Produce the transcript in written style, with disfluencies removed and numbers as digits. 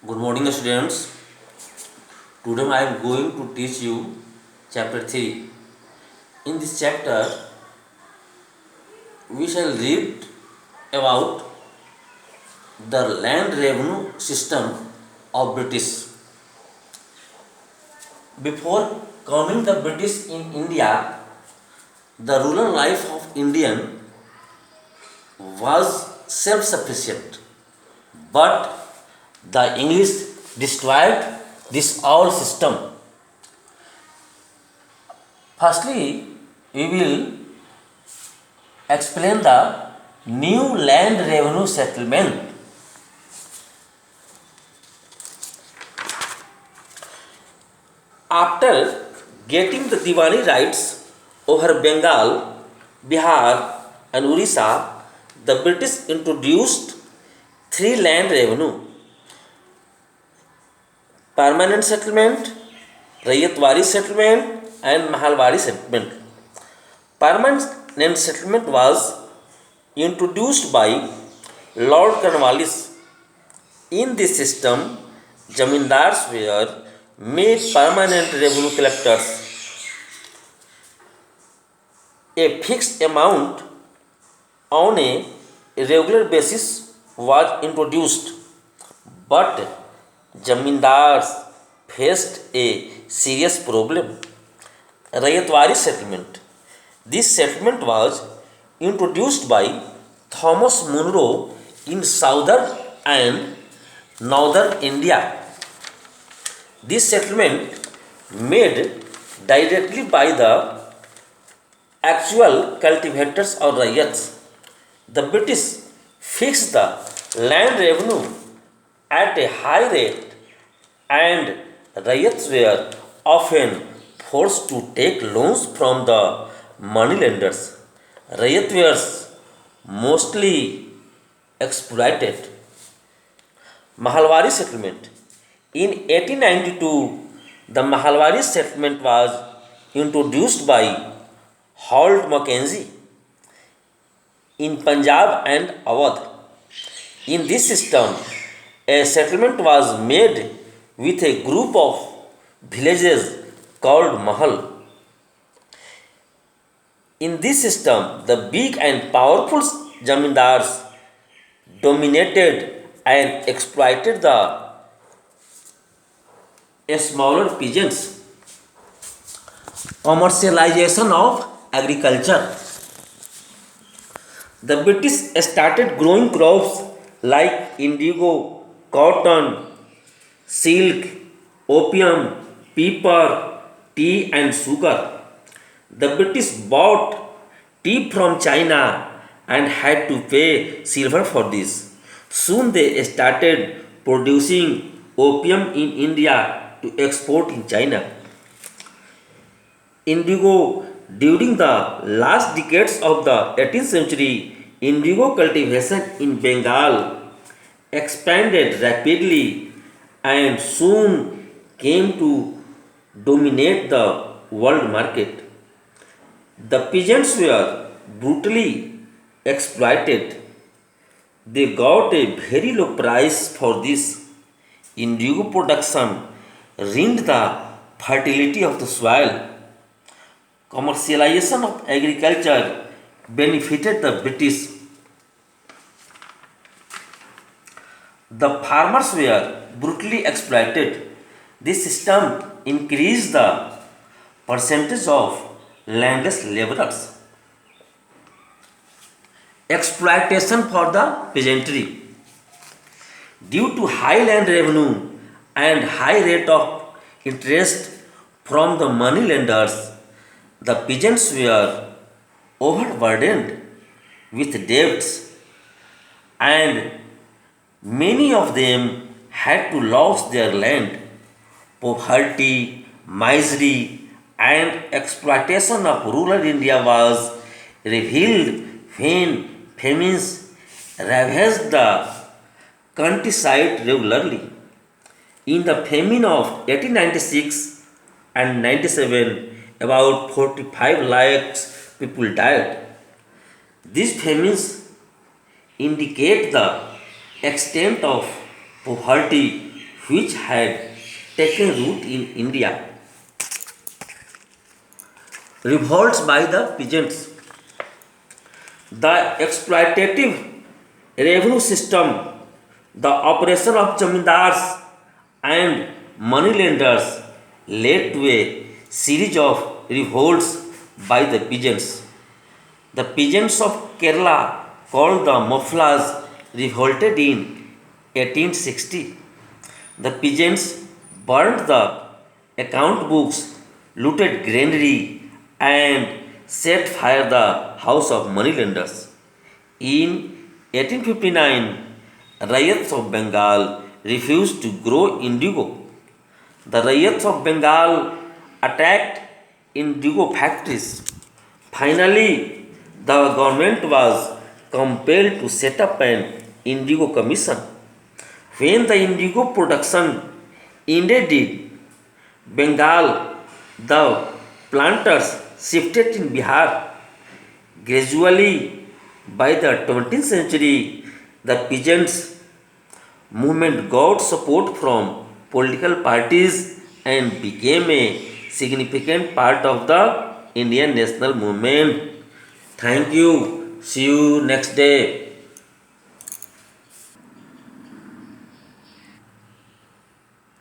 Good morning, students. Today I am going to teach you chapter 3. In this chapter, we shall read about the land revenue system of British. Before coming the British in India, the rural life of Indian was self-sufficient, but the English destroyed this old system. Firstly, we will explain the new land revenue settlement. After getting the Diwali rights over Bengal, Bihar, and Orissa, the British introduced three land revenue: permanent settlement, Rayatwari settlement, and Mahalwari settlement. Permanent settlement was introduced by Lord Cornwallis. In this system, zamindars were made permanent revenue collectors. A fixed amount on a regular basis was introduced, but zamindars faced a serious problem: Rayatwari settlement. This settlement was introduced by Thomas Munro in southern and northern India. This settlement made directly by the actual cultivators or rayats. The British fixed the land revenue at a high rate, and rayats were often forced to take loans from the moneylenders. Rayat were mostly exploited. Mahalwari settlement. In 1892, the Mahalwari settlement was introduced by Holt Mackenzie in Punjab and Awadh. In this system, a settlement was made with a group of villages called Mahal. In this system, the big and powerful zamindars dominated and exploited the smaller peasants. Commercialization of agriculture. The British started growing crops like indigo, cotton, silk, opium, pepper, tea, and sugar. The British bought tea from China and had to pay silver for this. Soon they started producing opium in India to export in China. Indigo. During the last decades of the 18th century, indigo cultivation in Bengal expanded rapidly and soon came to dominate the world market. The peasants were brutally exploited. They got a very low price for this. Indigo production ruined the fertility of the soil. Commercialization of agriculture benefited the British. The farmers were brutally exploited. This system increased the percentage of landless laborers. Exploitation for the peasantry. Due to high land revenue and high rate of interest from the money lenders, the peasants were overburdened with debts, and many of them had to lose their land. Poverty, misery, and exploitation of rural India was revealed when famines ravaged the countryside regularly. In the famine of 1896 and 97, about 45 lakhs people died. These famines indicate the extent of poverty which had taken root in India. Revolts by the peasants. The exploitative revenue system, the operation of zamindars and moneylenders led to a series of revolts by the peasants. The peasants of Kerala, called the Mufflas, revolted in 1860. The peasants burned the account books, looted granary, and set fire the house of moneylenders. In 1859, ryots of Bengal refused to grow indigo. The ryots of Bengal attacked indigo factories. Finally, the government was compelled to set up an indigo commission. When the indigo production ended in Bengal, the planters shifted in Bihar. Gradually, by the 20th century, the peasants movement got support from political parties and became a significant part of the Indian national movement. Thank you. See you next day.